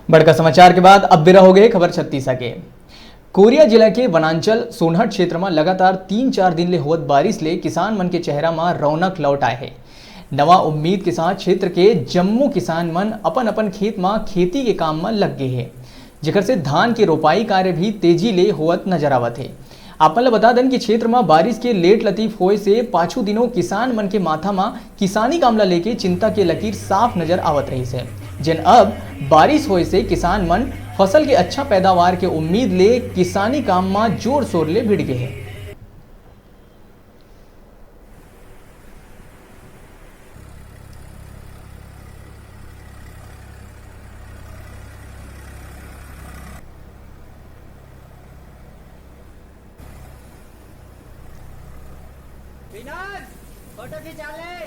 बड़का समाचार के बाद अब बिरा हो गए खबर छत्तीसा के। कोरिया जिला के वनांचल सोनहट क्षेत्र में लगातार 3-4 दिन ले होत बारिश ले किसान मन के चेहरा में रौनक लौट आए है। नवा उम्मीद के साथ क्षेत्र के जम्मू किसान मन अपन अपन खेत में खेती के काम में लग गए हैं, जेकर से धान के रोपाई कार्य भी तेजी ले होत नजर आवत है। आपन ला बता दें कि क्षेत्र में बारिश के लेट लतीफ होए से पाछू दिनों किसान मन के माथा में किसानी काम ला लेके चिंता के लकीर साफ नजर आवत रही है, जिन अब बारिश होए से किसान मन फसल के अच्छा पैदावार के उम्मीद ले किसानी काम में जोर शोर ले भिड़ गए हैं। विनोद, फोटो खिंचा ले।